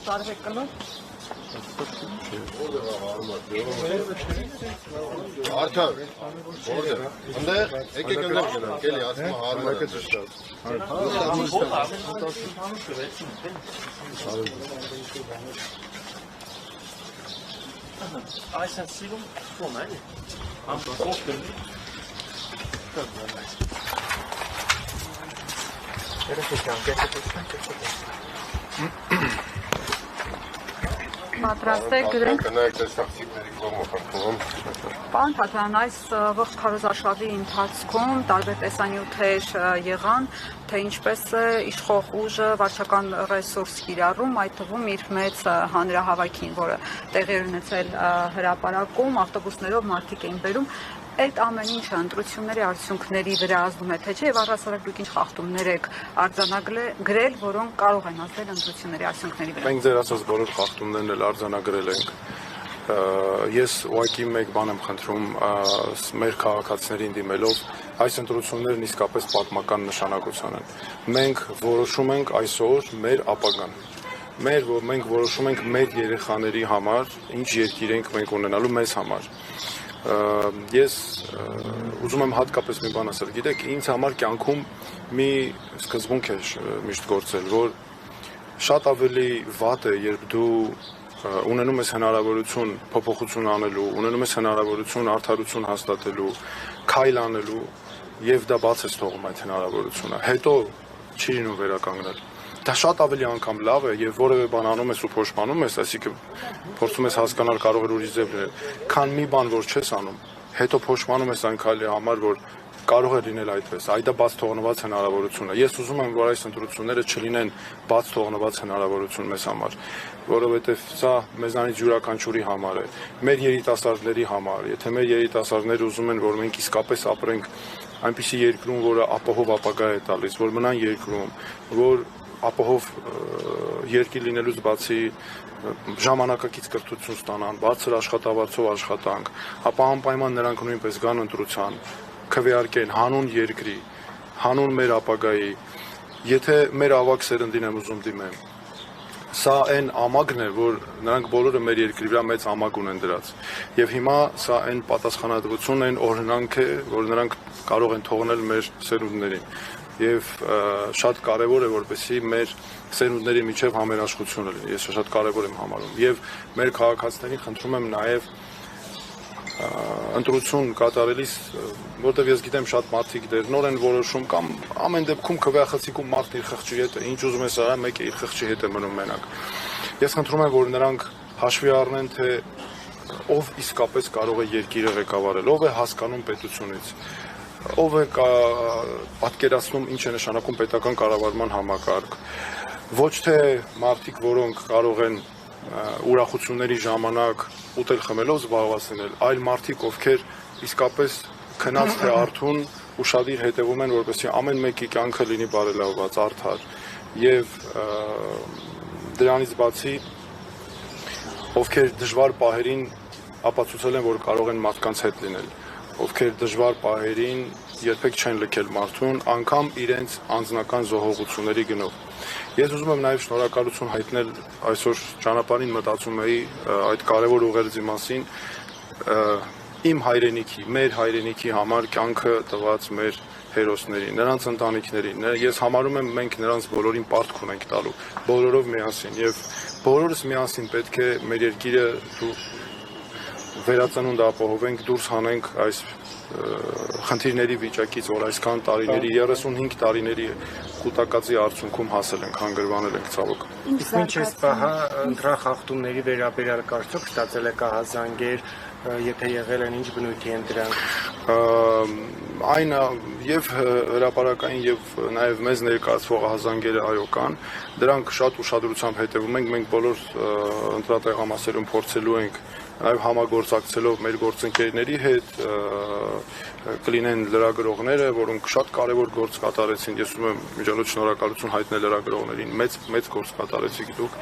Sarı kalın. Arka. Orada. Anda ek gönder. Gel asma harma. Ai sen sigum come? Ambos sokken. Era que Պատրաստ եք գրենք։ Կնայեք այս տաքսիկների կողմը խնդրում։ Պարոն Թաթյան, այս ողջ քարոզարշավի ընթացքում տարբեր տեսանյութեր եղան, թե ինչպես է իշխող ուժը վարչական ռեսուրս կիրառում, այդ թվում իր մեծ հանրահավաքին, որը տեղի էր ունեցել հրապարակում, ավտոբուսներով մարդիկ էին բերում, այդ ամեն ինչը ընտրությունների արդյունքների վրա ազդում է, թե չէ, եւ առհասարակ դուք ինչ խախտումներ եք արձանագրել, որոնք կարող են ազդել ընտրությունների արդյունքների վրա։ Մենք ձեր ասած բոլոր խախտումներն էլ արձանագրել ենք։ Ես ուղղակի մեկ բան եմ խնդրում մեր քաղաքացիներին դիմելով, այս ընտրություններն իսկապես պատմական նշանակության են։ Մենք որոշում ենք այսօր մեր ապագան։ Մենք որոշում ենք մեր երեխաների համար, ինչ երկիր ենք մենք ունենալու մեզ համար։ Ես ուզում եմ հատկապես մի բան ասել, գիտեք, ինձ համար կյանքում մի սկզբունք է միշտ գործել, որ շատ ավելի վատ է, երբ դու ունենում ես հնարավորություն փոփոխություն անելու, ունենում ես հնարավորություն արդարություն հաստատելու, քայլ անելու եւ դա բաց ես թողում այդ հնարավորությունը։ Հետո չի լինում վերականգնել։ Դա շատ ավելի անգամ լավ է եւ որևէ բան անում ես ու փոշմանում ես, այսինքն փորձում ես հասկանալ կարող է ուրիշ ձև լինել, քան մի բան որ չես անում, հետո փոշմանում ես այն քայլի համար, որ կարող է լինել այդպես։ Այդ դա բաց թողնված հնարավորություն է։ Ես ուզում եմ, որ այս ընտրությունները չլինեն բաց թողնված հնարավորություն մեզ համար, որովհետեւ սա մեզանից յուրաքանչյուրի համար է, մեր երիտասարդների համար։ Եթե մեր երիտասարդները ուզում են, որ մենք իսկապես ապրենք այնպիսի երկրում, որը ապահով ապագա է տալիս, որ մնան երկրում, որ ապահով երկիր լինելուց բացի ժամանակակից կրթություն ստանան, բարձր աշխատավարձով աշխատանք, ապա անպայման նրանք նույնպես գան ընտրության, քվեարկեն հանուն երկրի, հանուն մեր ապագայի, եթե մեր ավակ սերնդին եմ ուզում դիմեմ, սա այն ամագն է, որ նրանք բոլորը մեր երկրի վրա մեծ ամագ ունեն դրած, եւ հիմա սա այն պատասխանատվությունն, այն օրհնանք է, որ նրանք կարող են թողնել մեր սերունդներին, եւ շատ կարեւոր է, որպեսզի մեր սերունդների միջև համերաշխությունը լինի, ես շատ կարեւոր եմ համարում, եւ մեր քաղաքացիներին խնդրում եմ նաեւ ընտրություն կատարելիս, որտեղ ես գիտեմ շատ մարդիկ դեռ նոր են որոշում կամ ամեն դեպքում քվեախցիկում մարդն իր խղճի հետ է, ինչ ուզում ես արա, մեկը իր խղճի հետ է մնում մենակ։ Ես խնդրում եմ, որ նրանք հաշվի առնեն, թե ով իսկապես կարող է երկիրը ղեկավարել, ով է հասկանում պետությունից, ով է պատկերացնում ինչ է նշանակում պետական կառավարման համակարգ, ոչ թե մարդիկ, որոնք կարող են ուրախությունների ժամանակ ուտել խմելով զբաղված լինել, այլ մարդիկ, ովքեր իսկապես քնած թե արթուն ուշադիր հետևում են, որպեսզի ամեն մեկի կյանքը լինի բարելավված, արդար, եւ դրանից բացի ովքեր դժվար պահերին ապացուցել են, որ կարող են մարդկանց հետ լինել, ովքեր դժվար պահերին երբեք չեն լքել մարդուն, անգամ իրենց անձնական զոհողությունների գնով։ Ես ուզում եմ նաև շնորհակալություն հայտնել այսօր ճանապարհին մտածում էի այդ կարևոր ուղերձի մասին իմ հայրենիքի, մեր հայրենիքի համար կյանքը տված մեր հերոսներին, նրանց ընտանիքներին։ Ես համարում եմ մենք նրանց բոլորին պարտք ունենք տալու, բոլորով միասին եւ բոլորս միասին պետք է մեր երկիրը վերածնունդ ապահովենք, դուրս հանենք այս խնդիրների վիճակից, որ այսքան տարիների 35 տարիների կուտակածի արդյունքում հասել ենք, հանգրվանել ենք ցավոք։ Իսկ ինչ է սպահա ընտրախախտումների վերաբերյալ կարծիք ստացել եք ահազանգեր, եթե եղել են ինչ բնույթի են դրանք։ Այն եւ հրապարակային եւ նաեւ մեզ ներկայացվող ահազանգերը այո կան, դրանք շատ ուշադրությամբ հետևում ենք, մենք բոլոր ընտրատեղամասերում փորձելու ենք նաև համագործակցելով մեր գործընկերների հետ կլինեն լրագրողները, որոնք շատ կարևոր գործ կատարեցին, ես ուզում եմ միջանոց շնորհակալություն հայտնել լրագրողներին, մեծ գործ կատարեցիք դուք,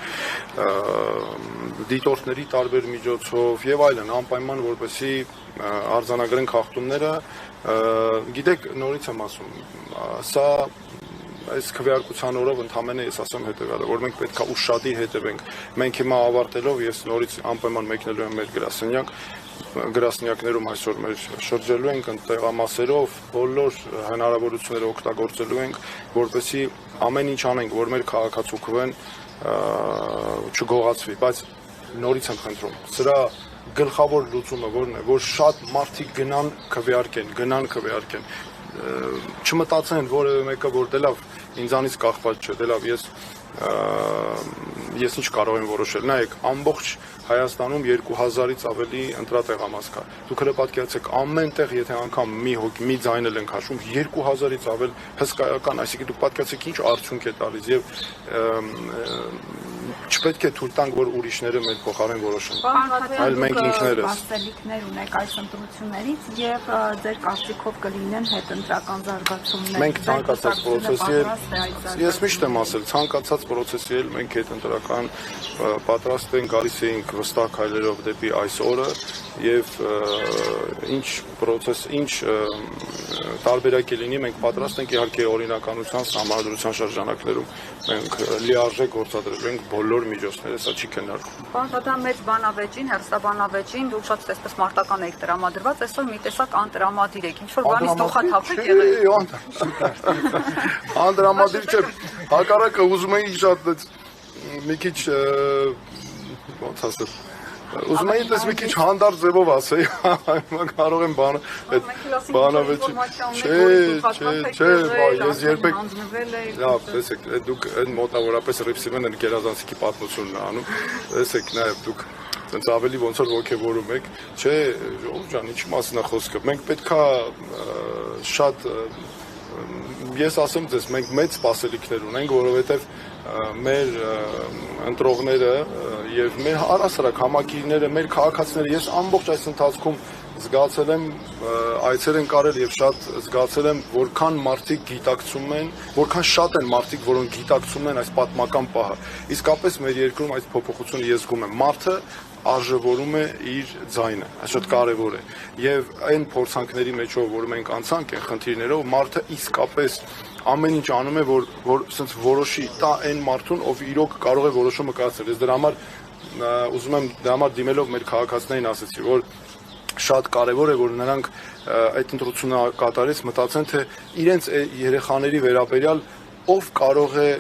դիտորդների տարբեր միջոցով եւ այլն, անպայման որպեսզի արձանագրենք խախտումները, գիտեք, նորից եմ ասում, սա այս քվեարկության օրով ընդհանրապես ես ասեմ հետեւյալը, որ մենք պետք է ուշադիր հետևենք։ Մենք հիմա ավարտելով ես նորից անպայման մեկնելու եմ մեր գրասենյակներում այսօր մեր շրջելու ենք տեղամասերով, բոլոր հնարավորությունները օգտագործելու ենք, որպեսզի ամեն ինչ անենք, որ մեր քաղաքացուկվեն չգողացվի, բայց նորից եմ խնդրում, սրա գլխավոր լուծումը որն է, որ շատ մարդիկ գնան քվեարկեն, չմտածեն որևէ մեկը, որ դե լավ ինձանից կախված չէ, դե լավ ես ես ինչ կարող եմ որոշել։ Նայեք, ամբողջ Հայաստանում 2000-ից ավելի ընտրատեղամաս կա։ Դուք հենց պատկերացրեք, ամեն տեղ, եթե անգամ մի ձայն էլ ենք հաշվում, 2000-ից ավել հսկայական, այսինքն դուք պատկերացրեք ինչ արդյունք է տալիս եւ չպետք է թույլ տանք, որ ուրիշները մեր փոխարեն որոշեն։ Այլ մենք ինքներս Վաստելիքներ ունեք այս ընտրություններից եւ ձեր կարծիքով կլինեն հետընտրական զարգացումներ։ Մենք ցանկացած process-ի ես միշտ եմ ասել, ցանկացած process-ի էլ մենք հետընտրական պատրաստ ենք, գալիս ենք վստահ քայլերով դեպի այս օրը եւ ինչ process, ինչ տարբերակ լինի, մենք պատրաստ ենք իհարկե օրինականության համադրության շրջանակներում մենք լիարժեք գործադրել ենք բոլոր միջոցները, սա չի քննարկվում։ Պարոն Թաթյան, մեծ բանավեճին, հերթաբանավեճին դուք շատ այսպես մարտական եք տրամադրված, այսօր մի տեսակ անտրամադիր եք, ինչ որ բանից փոխաթափեք եղել։ Անդրամադիր չէ, հակառակը ուզում էի շատ մի քիչ ոնց ասել ուզում էի դες մի քիչ հանդարտ ձևով ասեի, հիմա կարող եմ բանավեճի չէ, ես երբեք լավ, տեսեք, դուք այն մոտավորապես ռիփսիմեն են գերազանցիկի պատմությունն է անում, տեսեք, նաև դուք Սենց ավելի ոնց որ ոգևորում եք, չէ, ժողովուրդ ջան, ինչի մասն է խոսքը, մենք պետքա շատ ես ասեմ ձեզ, մենք մեծ սպասելիքներ ունենք, որովհետև մեր ընտրողները եւ մեր առասարակ համակիրները, մեր քաղաքացիները, ես ամբողջ այս ընթացքում զգացել եմ, այցեր են կարել եւ շատ զգացել եմ, որքան մարդիկ գիտակցում են, որքան շատ են մարդիկ, որոնք գիտակցում են այս պատմական պահը։ Իսկապես մեր երկրում այս փոփոխությունը ես զգում եմ։ Մարդը արժևորում է իր ձայնը, այս շատ կարևոր է։ Եվ այն փորձանքների մեջով, որ մենք անցանք այն խնդիրներով, մարդը իսկապես ամեն ինչ անում է, որ ասենց որոշի տա այն մարդուն, ով իրոք կարող է որոշումը կայացնել։ Ես դրա համար ուզում եմ դրա համար դիմելով մեր քաղաքացիներին ասեցի, որ շատ կարևոր է, որ նրանք այդ ընտրությունը կատարած մտածեն, թե իրենց երեխաների վերաբերյալ ով կարող է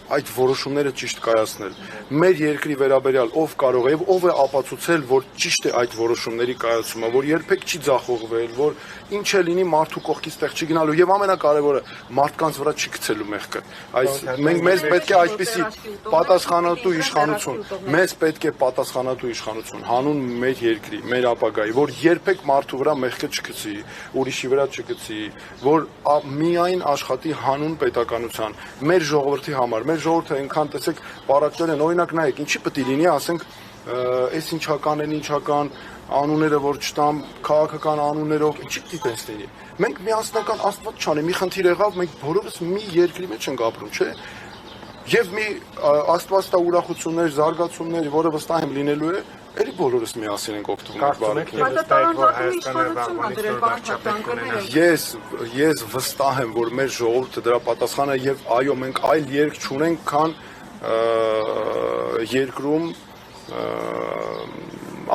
այդ որոշումները ճիշտ կայացնել։ Մեր երկրի վերաբերյալ ով կարող է եւ ով է ապացուցել, որ ճիշտ է այդ որոշումների կայացումը, որ երբեք չի ձախողվել, որ ինչ է լինի մարդու կողքից տեղ չի գնալու եւ ամենակարևորը մարդկանց վրա չի գցելու մեղքը։ Այս մենք մեզ պետք է այսպիսի պատասխանատու իշխանություն, մեզ պետք է պատասխանատու իշխանություն հանուն մեր երկրի, մեր ապագայի, որ երբեք մարդու վրա մեղքը չգցի, ուրիշի վրա չգցի, որ միայն աշխատի հանուն պետականության, մեր ժողովրդի համար, մեր ժողովուրդը այնքան տեսեք բարակներ են, օրինակ նայեք, ինչի պետք է լինի, ասենք, այս ինչական են, ինչական անունները որ չտամ, քաղաքական անուններով, ինչի պետք է լինի։ Մենք միասնական Աստված չանի, մի խնդիր եղավ, մենք բոլորս մի երկրի մեջ ենք ապրում, չէ՞։ Եվ մի Աստված տա ուրախություններ, զարգացումներ, որը վստահ եմ լինելու է, էլի բոլորս միասին ենք օգտվում Ես վստահ եմ, որ մեր ժողովուրդը դրա պատասխանը եւ այո, մենք այլ երկ չունենք, քան երկրում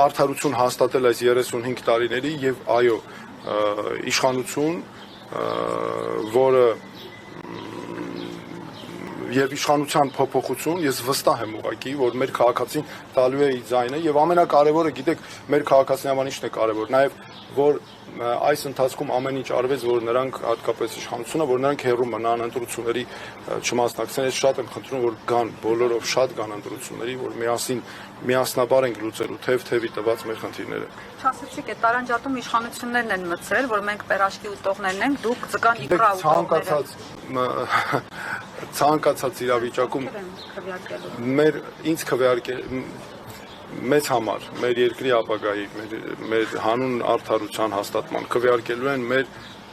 արդարություն հաստատել այս 35 տարիների եւ այո, իշխանություն, որը եւ իշխանության փոփոխություն, ես վստահ եմ ուղղակի, որ մեր քաղաքացին տալու է իր ձայնը եւ ամենակարևորը, գիտեք, մեր քաղաքացիների համար ինչն է կարևոր, նաեւ որ այս ընթացքում ամեն ինչ արվեց, որ նրանք հատկապես իշխանությունը, որ նրանք հեռու մնան ընտրությունների չմասնակցեն, ես շատ եմ խնդրում, որ գան, բոլորով շատ գան ընտրությունների, որ միասնաբար ենք լուծելու թեւ-թևի տված մեր խնդիրները։ Չասեցիք, այդ տարանջատում իշխանություններն են մցրել, որ մենք պերաշկի ուտողներն ենք, դուք ձգան իկրա ուտողները։ Ցանկացած իրավիճակում ինձ քվեարկել մեծ համար, մեր երկրի ապագայի, մեր հանուն արդարության հաստատման քվեարկելու են մեր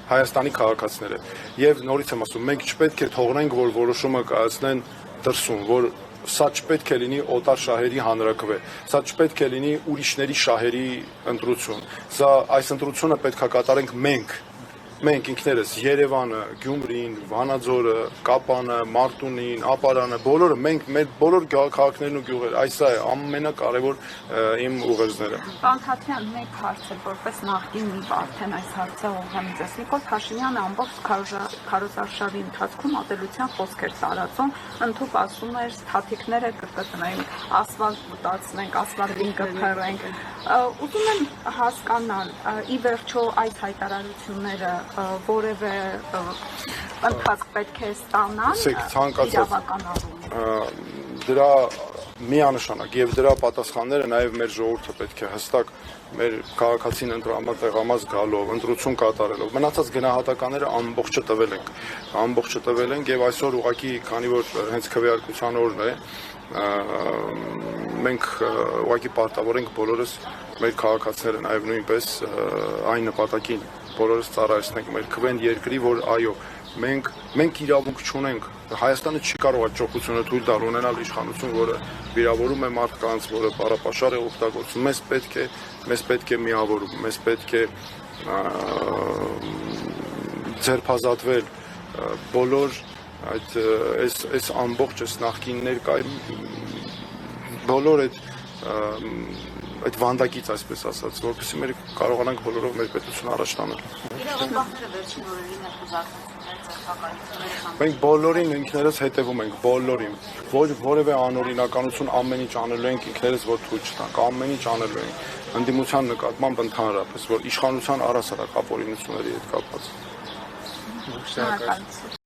Հայաստանի քաղաքացիները։ Եվ նորից եմ ասում, մենք չպետք է թողնենք, որ որոշումը կայացնեն դրսում, որ սա չպետք է լինի օտար շահերի հանրաքվե, սա չպետք է լինի ուրիշների շահերի ընտրություն, սա այս ընտրությունը պետք է կատարենք մենք ինքներս Երևանը, Գյումրին, Վանաձորը, Կապանը, Մարտունին, Ապարանը, բոլորը մենք մեր բոլոր քաղաքներն ու գյուղերը, այս է ամենակարևոր իմ ուղերձները։ Պարոն Թաթյան, մեկ հարց է, որպես նախկին մի արդեն այս հարցը ուղղեմ ձեզ։ Նիկոլ Փաշինյանը ամբողջ քարոզարշավի ընթացքում ատելության խոսքեր տարածում, ընդհանուր ասում էր թաթիկները կկտնենք, ասֆալտ մտածնենք, ասֆալտին կփռենք։ Ուզում եմ հասկանալ, ի վերջո այս հայտարարությունները որևէ ընթացք պետք է ստանան իրավական առումով։ դրա միանշանակ եւ դրա պատասխանները նաեւ մեր ժողովուրդը պետք է հստակ մեր քաղաքացին ընտրամար տեղամաս գալով, ընտրություն կատարելով, մնացած գնահատականները ամբողջը տվել ենք եւ այսօր ուղղակի քանի որ հենց քվեարկության օրն է, մենք ուղղակի պարտավոր ենք բոլորս մեր քաղաքացիները նաեւ նույնպես այն նպատակին բոլորս ծառայեցնենք մեր քվեն երկրի, որ այո, մենք իրավունք չունենք, Հայաստանը չի կարող այդ ճոխությունը թույլ տալ ունենալ իշխանություն, որը վիրավորում է մարդկանց, որը պարապաշար է օգտագործում, մեզ պետք է միավորում, մեզ պետք է ձերբազատվել բոլոր այս ամբողջ նախկին ներկայ բոլոր այդ վանդակից, այսպես ասած, որպեսզի մեր կարողանանք բոլորով մեր պետությունը առաջ տանել։ Իրավապահները վերջին օրերին է խոզարկացել ձերբակալությունները։ Մենք բոլորին ինքներս հետևում ենք, բոլորին։ Որևէ անօրինականություն ամեն ինչ անելու ենք ինքներս, որ թույլ չտանք, ամեն ինչ անելու ենք։ Ընդդիմության նկատմամբ ընդհանրապես, որ իշխանության առհասարակ ապօրինությունների հետ կապված։ Շնորհակալություն։